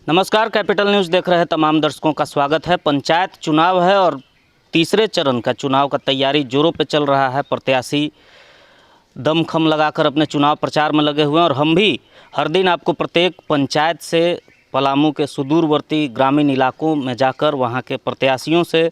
नमस्कार, capital news देख रहे तमाम दर्शकों का स्वागत है। पंचायत चुनाव है और तीसरे चरण का चुनाव का तैयारी जोरों पे चल रहा है। प्रत्याशी दमखम लगाकर अपने चुनाव प्रचार में लगे हुए हैं और हम भी हर दिन आपको प्रत्येक पंचायत से पलामू के सुदूरवर्ती ग्रामीण इलाकों में जाकर वहां के प्रत्याशियों से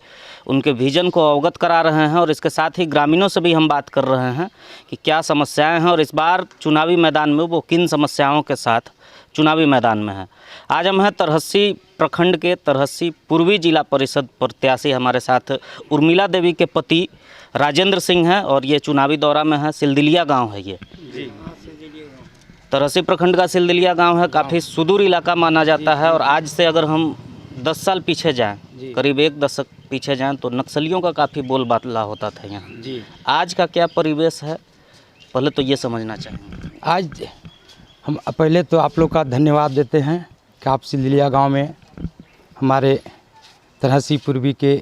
उनके विजन को अवगत करा रहे हैं और इसके साथ ही ग्रामीणों से भी हम बात कर रहे हैं कि क्या समस्याएं हैं और इस बार चुनावी मैदान में वो किन समस्याओं के साथ चुनावी मैदान में है। आज हम हैं तरहसी प्रखंड के तरहसी पूर्वी जिला परिषद प्रत्याशी हमारे साथ उर्मिला देवी के पति राजेंद्र सिंह हैं और ये चुनावी दौरा में है। सिलदिलिया गांव है ये जी, तरहसी प्रखंड का सिलदिलिया गांव है। काफ़ी सुदूर इलाका माना जाता है और आज से अगर हम 10 साल पीछे जाएं, करीब 1 दशक पीछे जाएं तो नक्सलियों का काफ़ी बोलबाला होता था यहाँ जी। आज का क्या परिवेश है, पहले तो ये समझना चाहेंगे। आज हम पहले तो आप लोग का धन्यवाद देते हैं कि आप सिलदिलिया गांव में हमारे तरहसी पूर्वी के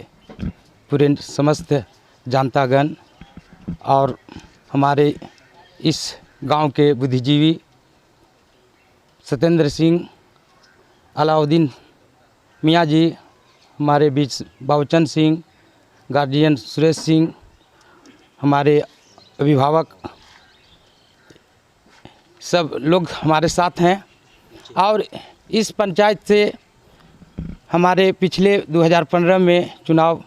पूरे समस्त जनतागण और हमारे इस गांव के बुद्धिजीवी सत्येंद्र सिंह, अलाउद्दीन मियाँ जी, हमारे बीच बाबूचंद सिंह, गार्जियन सुरेश सिंह, हमारे अभिभावक सब लोग हमारे साथ हैं। और इस पंचायत से हमारे पिछले 2015 में चुनाव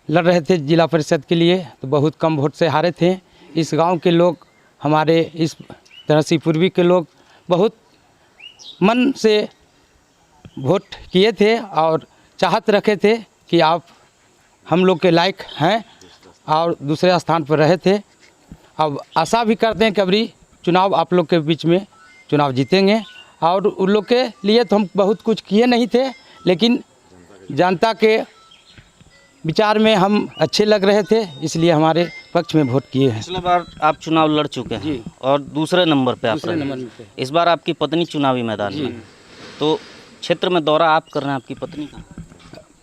लड़ रहे थे जिला परिषद के लिए, तो बहुत कम वोट से हारे थे। इस गांव के लोग, हमारे इस तरहसी पूर्वी के लोग बहुत मन से वोट किए थे और चाहत रखे थे कि आप हम लोग के लायक हैं और दूसरे स्थान पर रहे थे। अब आशा भी करते हैं कि अबरी चुनाव आप लोग के बीच में चुनाव जीतेंगे। और उन लोग के लिए तो हम बहुत कुछ किए नहीं थे, लेकिन जनता के विचार में हम अच्छे लग रहे थे, इसलिए हमारे पक्ष में वोट किए हैं। पिछले बार आप चुनाव लड़ चुके हैं जी और दूसरे नंबर पे आप रहे। इस बार आपकी पत्नी चुनावी मैदान में, तो क्षेत्र में दौरा आप कर रहे हैं। आपकी पत्नी का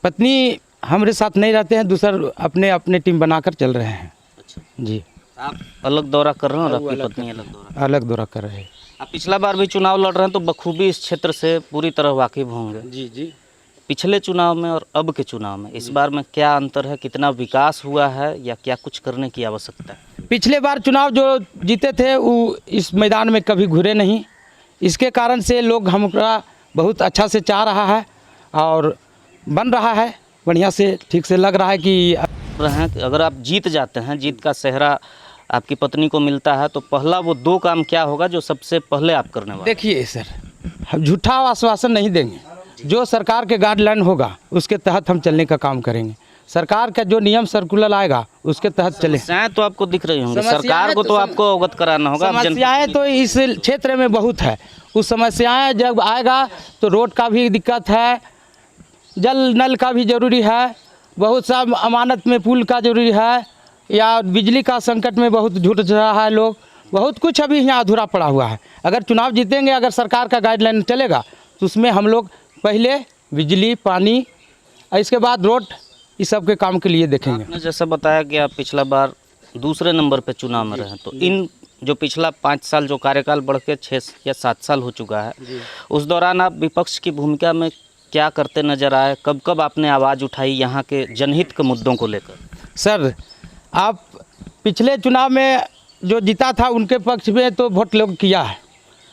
पत्नी हमारे साथ नहीं रहते हैं, दूसर अपने अपने टीम बनाकर चल रहे हैं। अच्छा जी, आप अलग दौरा कर रहे हैं और आपकी पत्नी अलग दौरा कर रहे हैं। आप पिछला बार भी चुनाव लड़ रहे हैं तो बखूबी इस क्षेत्र से पूरी तरह वाकिफ होंगे। जी जी। पिछले चुनाव में और अब के चुनाव में इस बार में क्या अंतर है, कितना विकास हुआ है या क्या कुछ करने की आवश्यकता है? पिछले बार चुनाव जो जीते थे वो इस मैदान में कभी घुरे नहीं, इसके कारण से लोग हमारा बहुत अच्छा से चाह रहा है और बन रहा है बढ़िया से, ठीक से लग रहा है कि अगर आप जीत जाते हैं, जीत का सेहरा आपकी पत्नी को मिलता है, तो पहला वो 2 काम क्या होगा जो सबसे पहले आप करने वाले? देखिए सर, हम झूठा आश्वासन नहीं देंगे। जो सरकार के गाइडलाइन होगा उसके तहत हम चलने का काम करेंगे। सरकार का जो नियम सर्कुलर आएगा उसके तहत चले। समस्याएं तो आपको दिख रही होंगी, सरकार को तो आपको अवगत कराना होगा। समस्याएं तो इस क्षेत्र में बहुत है। उस समस्याएं जब आएगा तो रोड का भी दिक्कत है, जल नल का भी ज़रूरी है, बहुत सा अमानत में पुल का ज़रूरी है, या बिजली का संकट में बहुत झूठ रहा है लोग। बहुत कुछ अभी यहाँ अधूरा पड़ा हुआ है। अगर चुनाव जीतेंगे, अगर सरकार का गाइडलाइन चलेगा तो उसमें हम लोग पहले बिजली, पानी, इसके बाद रोड, इस सब के काम के लिए देखेंगे। आपने जैसा बताया कि आप पिछला बार दूसरे नंबर पे चुनाव में रहे, तो इन जो पिछला 5 साल जो कार्यकाल बढ़ के 6 या 7 साल हो चुका है, उस दौरान आप विपक्ष की भूमिका में क्या करते नजर आए? कब कब आपने आवाज़ उठाई यहाँ के जनहित के मुद्दों को लेकर? सर, आप पिछले चुनाव में जो जीता था उनके पक्ष में तो वोट लोग किया है,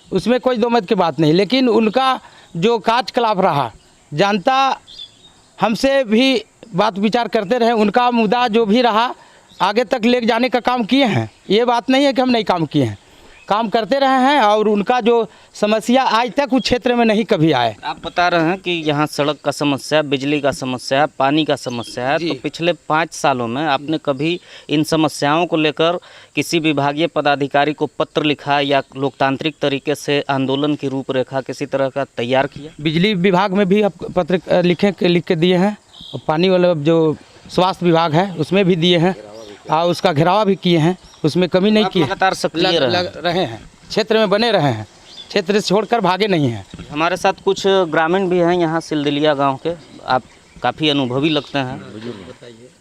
उसमें कोई दो मत की बात नहीं, लेकिन उनका जो कार्यकलाप रहा, जनता हमसे भी बात विचार करते रहे, उनका मुद्दा जो भी रहा आगे तक ले जाने का काम किए हैं। ये बात नहीं है कि हम नहीं काम किए हैं, काम करते रहे हैं। और उनका जो समस्या आज तक उस क्षेत्र में नहीं कभी आए। आप बता रहे हैं कि यहाँ सड़क का समस्या, बिजली का समस्या है, पानी का समस्या है, तो पिछले 5 सालों में आपने कभी इन समस्याओं को लेकर किसी विभागीय पदाधिकारी को पत्र लिखा या लोकतांत्रिक तरीके से आंदोलन की रूपरेखा किसी तरह का तैयार किया? बिजली विभाग में भी पत्र लिख के दिए हैं, और पानी वाला जो स्वास्थ्य विभाग है उसमें भी दिए हैं, और उसका घेरावा भी किए हैं, उसमें कमी नहीं की। लगातार सक्रिय रहे हैं, क्षेत्र में बने रहे हैं, क्षेत्र से छोड़कर भागे नहीं हैं। हमारे साथ कुछ ग्रामीण भी हैं यहाँ सिलदिलिया गांव के, आप काफ़ी अनुभवी लगते हैं।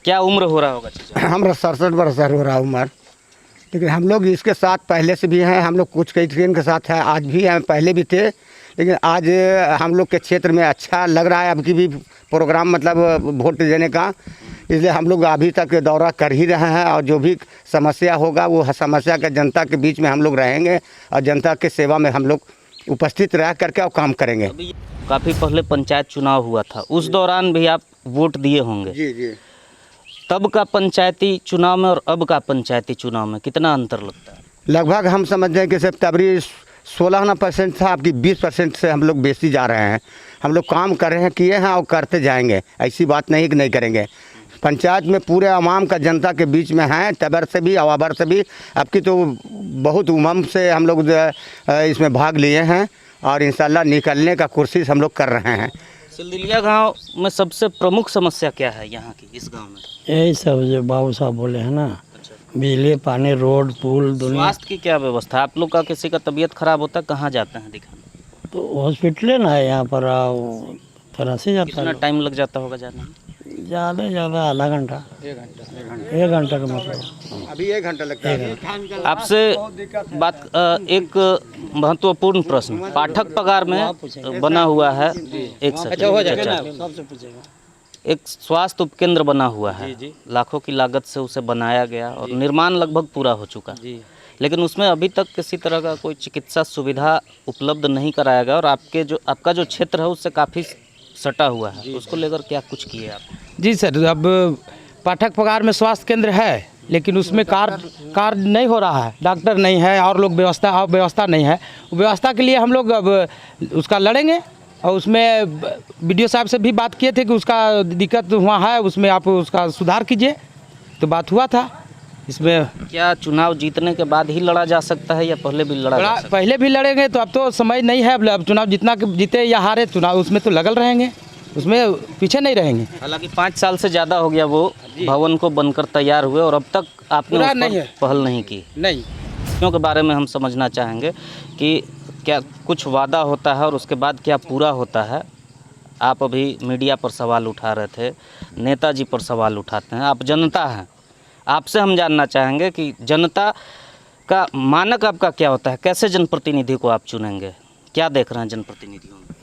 क्या उम्र हो रहा होगा? हमारा 67 वर्ष हो रहा उम्र। लेकिन हम लोग इसके साथ पहले से भी हैं, हम लोग कुछ कई ट्रेन के साथ हैं, आज भी हैं, पहले भी थे। लेकिन आज हम लोग के क्षेत्र में अच्छा लग रहा है अब की भी प्रोग्राम, मतलब वोट देने का। इसलिए हम लोग अभी तक दौरा कर ही रहे हैं और जो भी समस्या होगा वो समस्या के जनता के बीच में हम लोग रहेंगे और जनता के सेवा में हम लोग उपस्थित रह करके और काम करेंगे। अभी काफ़ी पहले पंचायत चुनाव हुआ था, उस दौरान भी आप वोट दिए होंगे। जी जी। तब का पंचायती चुनाव में और अब का पंचायती चुनाव में कितना अंतर लगता है? लगभग हम समझ हैं कि सिर्फ तबरी 16% था, आपकी 20% से हम लोग बेसी जा रहे हैं। हम लोग काम कर रहे हैं, किए हैं और करते जाएंगे, ऐसी बात नहीं कि नहीं करेंगे। पंचायत में पूरे आवाम का जनता के बीच में हैं, तबर से भी अवाबर से भी। अब की तो बहुत उमंग से हम लोग इसमें भाग लिए हैं और इंशाल्लाह निकलने का कोशिश हम लोग कर रहे हैं। सिलदिलिया गांव में सबसे प्रमुख समस्या क्या है यहाँ की, इस गांव में? यही सब जो बाबू साहब बोले हैं ना, बिजली, पानी, रोड, पुल, दुनिया। स्वास्थ्य की क्या व्यवस्था है? आप लोग का किसी का तबीयत खराब होता है, कहाँ जाते हैं दिखाने? तो हॉस्पिटल है यहाँ पर, तरह से जाता कितना है। टाइम लग जाता होगा जाने में? ज़्यादा से ज़्यादा आधा घंटा, 1 घंटा का मतलब। अभी 1 घंटा लगता है। आपसे बात एक महत्वपूर्ण प्रश्न, पाठक पगार में बना हुआ है एक एक स्वास्थ्य उपकेंद्र बना हुआ है, लाखों की लागत से उसे बनाया गया और निर्माण लगभग पूरा हो चुका है, लेकिन उसमें अभी तक किसी तरह का कोई चिकित्सा सुविधा उपलब्ध नहीं कराया गया और आपका जो क्षेत्र है उससे काफ़ी सटा हुआ है, उसको लेकर क्या कुछ किए आप? जी सर, अब पाठक पगार में स्वास्थ्य केंद्र है, लेकिन उसमें कार्य नहीं हो रहा है, डॉक्टर नहीं है और लोग व्यवस्था नहीं है। व्यवस्था के लिए हम लोग अब उसका लड़ेंगे और उसमें बीडीओ साहब से भी बात किए थे कि उसका दिक्कत हुआ है, उसमें आप उसका सुधार कीजिए, तो बात हुआ था। इसमें क्या चुनाव जीतने के बाद ही लड़ा जा सकता है या पहले भी लड़ा जा सकता है? पहले भी लड़ेंगे, तो अब तो समय नहीं है। अब चुनाव जितना जीते या हारे, चुनाव उसमें तो लगल रहेंगे, उसमें पीछे नहीं रहेंगे। हालांकि 5 साल से ज़्यादा हो गया वो भवन को बनकर तैयार हुए और अब तक आपने उस पर पहल नहीं की। नहीं, के बारे में हम समझना चाहेंगे कि क्या कुछ वादा होता है और उसके बाद क्या पूरा होता है। आप अभी मीडिया पर सवाल उठा रहे थे, नेताजी पर सवाल उठाते हैं, आप जनता हैं, आपसे हम जानना चाहेंगे कि जनता का मानक आपका क्या होता है, कैसे जनप्रतिनिधि को आप चुनेंगे, क्या देख रहे हैं जनप्रतिनिधियों में?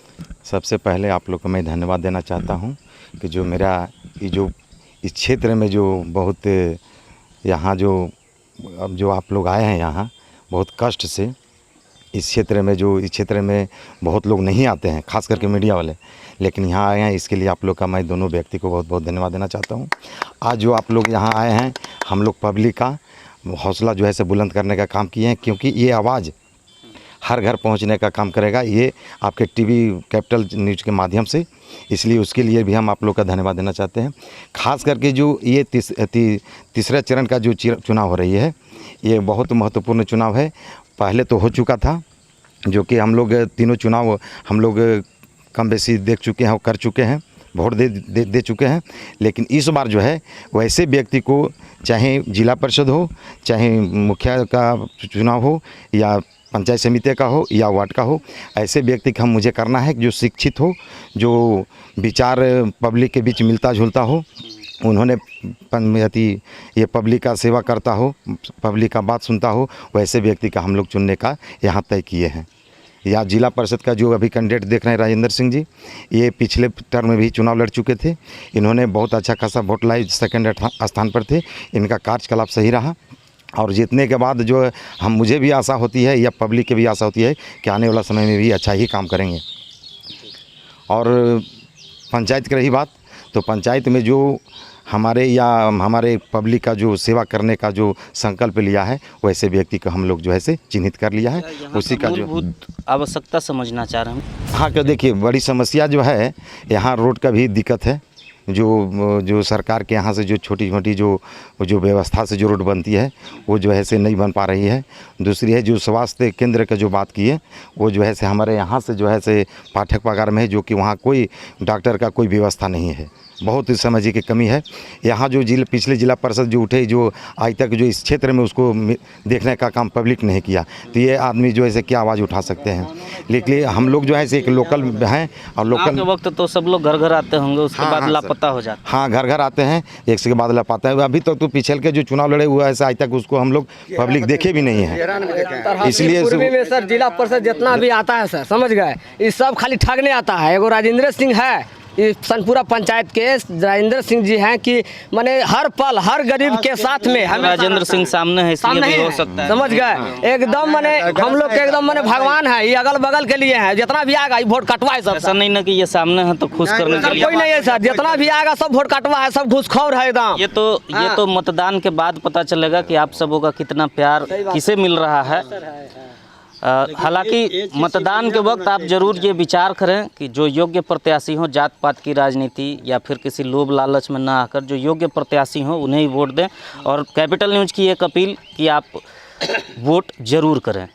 सबसे पहले आप लोग को मैं धन्यवाद देना चाहता हूं कि जो मेरा इस क्षेत्र में जो बहुत यहाँ जो आप लोग आए हैं यहाँ बहुत कष्ट से, इस क्षेत्र में बहुत लोग नहीं आते हैं, खास करके मीडिया वाले, लेकिन यहाँ आए हैं, इसके लिए आप लोग का मैं दोनों व्यक्ति को बहुत बहुत धन्यवाद देना चाहता हूँ। आज जो आप लोग यहाँ आए हैं, हम लोग पब्लिक का हौसला जो है से बुलंद करने का काम किए हैं, क्योंकि ये आवाज़ हर घर पहुंचने का काम करेगा, ये आपके टीवी कैपिटल न्यूज़ के माध्यम से, इसलिए उसके लिए भी हम आप लोग का धन्यवाद देना चाहते हैं। खास करके जो ये तीसरा चरण का जो चुनाव हो रही है, ये बहुत महत्वपूर्ण चुनाव है। पहले तो हो चुका था, जो कि हम लोग तीनों चुनाव हम लोग कम बेसी देख चुके हैं और कर चुके हैं, वोट दे चुके हैं। लेकिन इस बार जो है वैसे व्यक्ति को, चाहे जिला परिषद हो, चाहे मुखिया का चुनाव हो या पंचायत समिति का हो या वार्ड का हो, ऐसे व्यक्ति का मुझे करना है जो शिक्षित हो, जो विचार पब्लिक के बीच मिलता जुलता हो, उन्होंने ये पब्लिक का सेवा करता हो, पब्लिक का बात सुनता हो, वैसे व्यक्ति का हम लोग चुनने का यहाँ तय किए हैं। या जिला परिषद का जो अभी कैंडिडेट देख रहे हैं राजेंद्र सिंह जी, ये पिछले टर्म में भी चुनाव लड़ चुके थे, इन्होंने बहुत अच्छा खासा वोट लाई, सेकंड स्थान पर थे, इनका कार्यकलाप सही रहा और जीतने के बाद जो मुझे भी आशा होती है या पब्लिक की भी आशा होती है कि आने वाला समय में भी अच्छा ही काम करेंगे। और पंचायत की रही बात, तो पंचायत में जो हमारे पब्लिक का जो सेवा करने का जो संकल्प लिया है, वैसे व्यक्ति को हम लोग जो है से चिन्हित कर लिया है, उसी का जो मूलभूत आवश्यकता समझना चाह रहे हैं। हाँ, क्या देखिए, बड़ी समस्या जो है यहाँ रोड का भी दिक्कत है, जो सरकार के यहाँ से जो छोटी छोटी जो व्यवस्था से जो रोड बनती है वो जो है से नहीं बन पा रही है। दूसरी है जो स्वास्थ्य केंद्र का जो बात की है, वो जो है से हमारे यहाँ से जो है से पाठक पगार में है, जो कि वहाँ कोई डॉक्टर का कोई व्यवस्था नहीं है, बहुत समझिए कि कमी है। यहाँ जो पिछले जिला परिषद जो उठे, जो आज तक जो इस क्षेत्र में उसको देखने का काम पब्लिक नहीं किया, तो ये आदमी जो है क्या आवाज़ उठा सकते हैं। लेकिन हम लोग जो है एक लोकल हैं और लोकल के वक्त तो सब लोग घर घर आते होंगे, उसके हाँ, बाद हाँ, लापता हो जाते हाँ, घर घर आते हैं, एक से के बाद लापता है। अभी तक तो पिछले के जो चुनाव लड़े हुआ है आज तक उसको हम लोग पब्लिक देखे भी नहीं है। इसलिए पूर्वी में सर जिला परिषद जितना भी आता है सर, समझ गए, ये सब खाली ठगने आता है। एगो राजेंद्र सिंह है इस सनपुरा पंचायत के, राजेंद्र सिंह जी हैं कि माने हर पल हर गरीब के साथ में हमें राजेंद्र सिंह सामने है, इसलिए भी हो सकता है। समझ गए, एकदम माने हम लोग के एकदम माने भगवान है, ये अगल बगल के लिए है, जितना भी आएगा ये वोट कटवाए सब। ऐसा नहीं ना कि ये सामने है तो खुश करने के लिए। कोई नहीं है सर, जितना भी आएगा सब वोट कटवा है, सब घूसखोर है एकदम। ये तो मतदान के बाद पता चलेगा कि आप सबों का कितना प्यार किसे मिल रहा है। हालांकि मतदान के वक्त आप जरूर ये विचार करें कि जो योग्य प्रत्याशी हों, जात पात की राजनीति या फिर किसी लोभ लालच में ना आकर जो योग्य प्रत्याशी हों उन्हें ही वोट दें। और कैपिटल न्यूज़ की एक अपील कि आप वोट जरूर करें।